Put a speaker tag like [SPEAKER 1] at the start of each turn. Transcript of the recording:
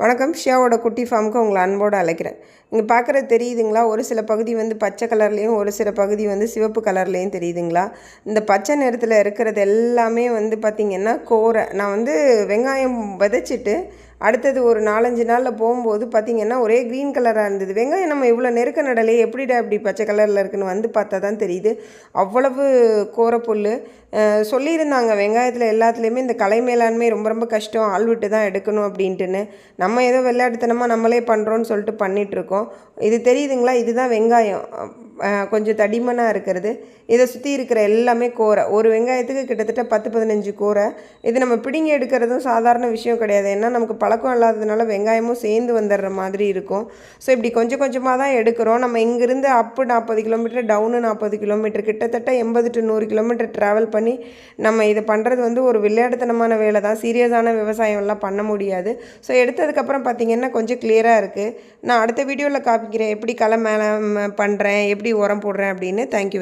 [SPEAKER 1] வணக்கம். ஷியாவோட குட்டி ஃபார்முக்கு உங்களை அன்போடு அழைக்கிறேன். இங்கே பார்க்குறது தெரியுதுங்களா? ஒரு சில பகுதி வந்து பச்சை கலர்லேயும் ஒரு சில பகுதி வந்து சிவப்பு கலர்லேயும் தெரியுதுங்களா? இந்த பச்சை நிறத்தில் இருக்கிறது எல்லாமே வந்து பார்த்திங்கன்னா கோரை. நான் வந்து வெங்காயம் விதைச்சிட்டு அடுத்தது ஒரு 4-5 நாளில் போகும்போது பார்த்திங்கன்னா ஒரே க்ரீன் கலராக இருந்தது. வெங்காயம் நம்ம இவ்வளோ நெருக்க நடலையே எப்படிடா இப்படி பச்சை கலரில் இருக்குன்னு வந்து பார்த்தா தான் தெரியுது. அவ்வளவு கோரப்புல். சொல்லியிருந்தாங்க வெங்காயத்தில் எல்லாத்துலேயுமே இந்த கலை மேலாண்மை ரொம்ப ரொம்ப கஷ்டம், ஆள் விட்டு தான் எடுக்கணும் அப்படின்ட்டுன்னு. நம்ம ஏதோ விளையாட்டுத்தனமாக நம்மளே பண்ணுறோன்னு சொல்லிட்டு பண்ணிகிட்ருக்கோம். இது தெரியுதுங்களா? இதுதான் வெங்காயம். கொஞ்சம் தடிமனாக இருக்கிறது. இதை சுற்றி இருக்கிற எல்லாமே கோரை. ஒரு வெங்காயத்துக்கு கிட்டத்தட்ட 10-15 கோரை. இது நம்ம பிடுங்கி எடுக்கிறதும் சாதாரண விஷயம் கிடையாது. ஏன்னா நமக்கு பழக்கம் இல்லாததுனால வெங்காயமும் சேர்ந்து வந்துடுற மாதிரி இருக்கும். ஸோ இப்படி கொஞ்சம் கொஞ்சமாக தான் எடுக்கிறோம். நம்ம இங்கேருந்து அப்பு 40 கிலோமீட்டர், டவுனு 40 கிலோமீட்டர், கிட்டத்தட்ட 80 to 100 கிலோமீட்டர் ட்ராவல் பண்ணி நம்ம இதை பண்ணுறது வந்து ஒரு விளையாட்டுத்தனமான வேலை தான். சீரியஸான விவசாயம்லாம் பண்ண முடியாது. ஸோ எடுத்ததுக்கப்புறம் பார்த்திங்கன்னா கொஞ்சம் கிளியராக இருக்குது. நான் அடுத்த வீடியோவில் காமிக்கிறேன் எப்படி களை மேலே பண்ணுறேன், எப்படி உரம் போடுறேன் அப்படின்னு. தேங்க்யூ.